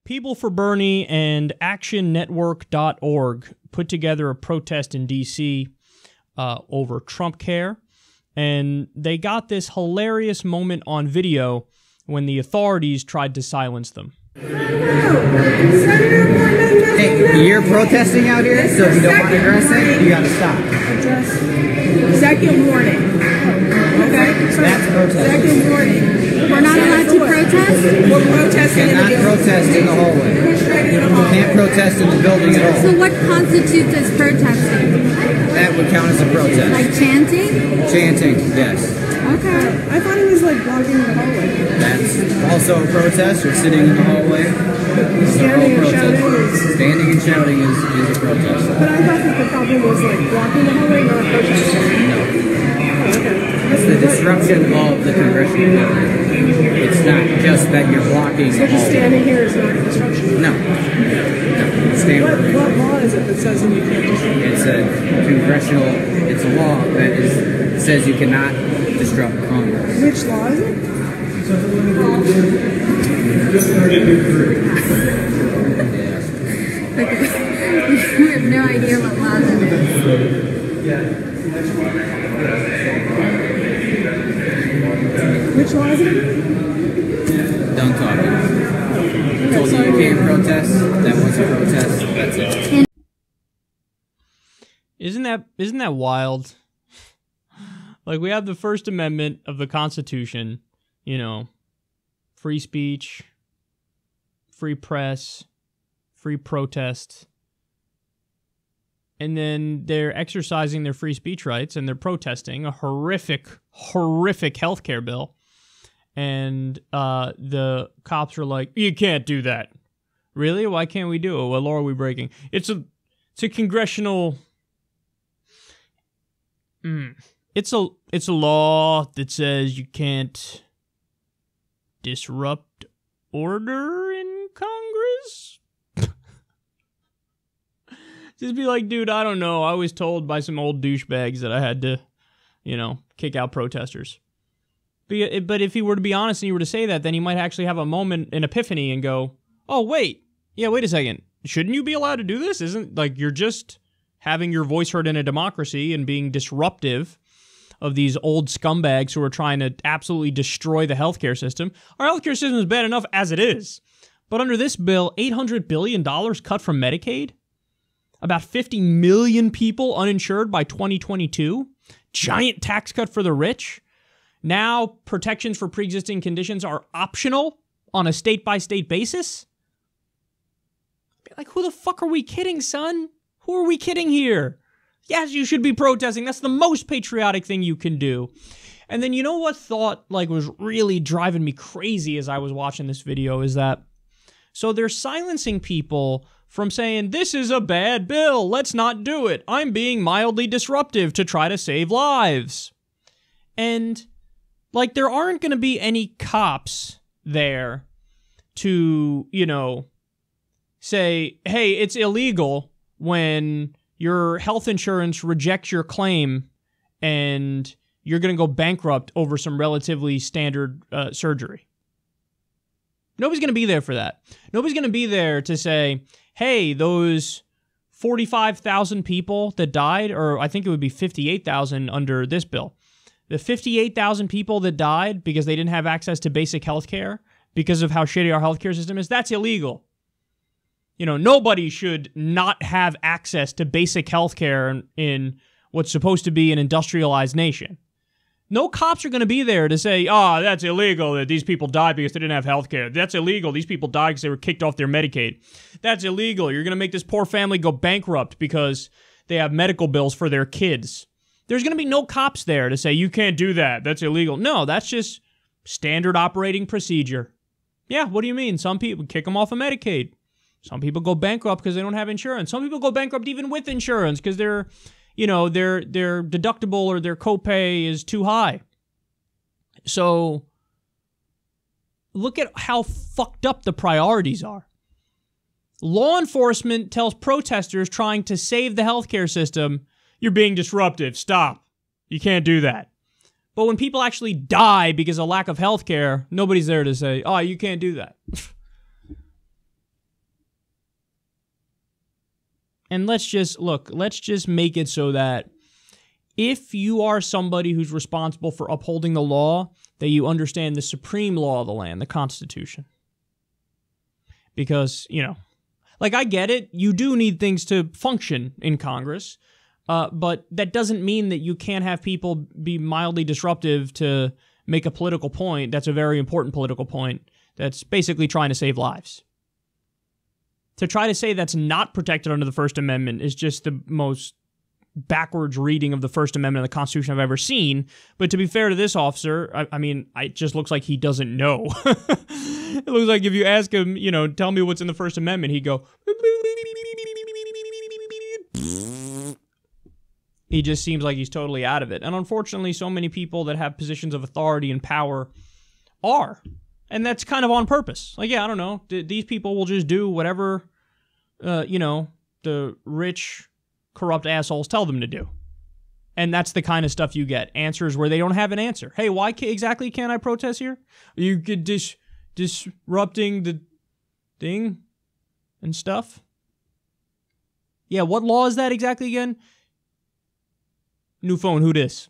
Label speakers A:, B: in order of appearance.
A: People for Bernie and actionnetwork.org put together a protest in D.C. Over Trumpcare, and they got this hilarious moment on video when the authorities tried to silence them.
B: Hey, you're protesting out here, so if you don't want to address it, you gotta stop.
C: Second warning. Okay?
B: That's protesting.
C: Second warning.
D: We're not allowed to protest?
C: We're protesting in the building.
B: Protest in the hallway. You can't protest in the building at all.
D: So what constitutes as protesting?
B: That would count as a protest.
D: Like chanting?
B: Chanting, yes.
D: Okay.
C: I thought it was like blocking the hallway.
B: That's also a protest. You're sitting in the hallway.
C: Standing and shouting is...
B: Standing and shouting is a protest.
C: But I thought that the problem was like blocking the hallway, not protesting.
B: No.
C: Oh, okay.
B: It's the disruption of the congressional building. It's not just that you're blocking the
C: So just
B: hallway.
C: standing here is not a disruption?
B: No.
C: What law is it that says that you can't disrupt?
B: It's a congressional, it's a law that says you cannot disrupt Congress.
C: Which law is it?
D: We have no idea what law that is.
C: Which law is it?
B: Don't talk. I told you you can't protest. That was a protest. That's it.
A: Isn't that wild? Like, we have the First Amendment of the Constitution, you know, free speech, free press, free protest, and then they're exercising their free speech rights and they're protesting a horrific healthcare bill, and the cops are like, you can't do that. Really? Why can't we do it? What law are we breaking? It's a congressional... It's a law that says you can't disrupt order in Congress. Just be like, dude, I don't know. I was told by some old douchebags that I had to, you know, kick out protesters. But if he were to be honest and he were to say that, then he might actually have a moment, an epiphany, and go, oh, wait. Yeah, wait a second. Shouldn't you be allowed to do this? Isn't, like, you're just having your voice heard in a democracy and being disruptive of these old scumbags who are trying to absolutely destroy the healthcare system. Our healthcare system is bad enough as it is. But under this bill, $800 billion cut from Medicaid, about 50 million people uninsured by 2022, giant tax cut for the rich. Now protections for pre-existing conditions are optional on a state-by-state basis. Like, who the fuck are we kidding, son? Who are we kidding here? Yes, you should be protesting. That's the most patriotic thing you can do. And then you know what thought like was really driving me crazy as I was watching this video is that, so they're silencing people from saying, this is a bad bill, let's not do it. I'm being mildly disruptive to try to save lives. And, like, there aren't going to be any cops there to, you know, say, hey, it's illegal when your health insurance rejects your claim and you're going to go bankrupt over some relatively standard surgery. Nobody's going to be there for that. Nobody's going to be there to say, hey, those 45,000 people that died, or I think it would be 58,000 under this bill, the 58,000 people that died because they didn't have access to basic health care because of how shitty our healthcare system is, that's illegal. You know, nobody should not have access to basic health care in what's supposed to be an industrialized nation. No cops are going to be there to say, oh, that's illegal that these people died because they didn't have health care. That's illegal. These people died because they were kicked off their Medicaid. That's illegal. You're going to make this poor family go bankrupt because they have medical bills for their kids. There's going to be no cops there to say, you can't do that. That's illegal. No, that's just standard operating procedure. Yeah, what do you mean? Some people kick them off of Medicaid. Some people go bankrupt because they don't have insurance. Some people go bankrupt even with insurance because their deductible or their copay is too high. So look at how fucked up the priorities are. Law enforcement tells protesters trying to save the healthcare system, you're being disruptive. Stop. You can't do that. But when people actually die because of lack of healthcare, nobody's there to say, oh, you can't do that. And let's just make it so that if you are somebody who's responsible for upholding the law, that you understand the supreme law of the land, the Constitution. Because, like, I get it. You do need things to function in Congress, but that doesn't mean that you can't have people be mildly disruptive to make a political point that's a very important political point that's basically trying to save lives. To try to say that's not protected under the First Amendment is just the most backwards reading of the First Amendment of the Constitution I've ever seen. But to be fair to this officer, it just looks like he doesn't know. It looks like if you ask him, tell me what's in the First Amendment, he'd go... He just seems like he's totally out of it. And unfortunately, so many people that have positions of authority and power are. And that's kind of on purpose. Like, yeah, I don't know. These people will just do whatever, the rich, corrupt assholes tell them to do. And that's the kind of stuff you get. Answers where they don't have an answer. Hey, why exactly can't I protest here? You could disrupting the thing and stuff. Yeah, what law is that exactly again? New phone, who dis?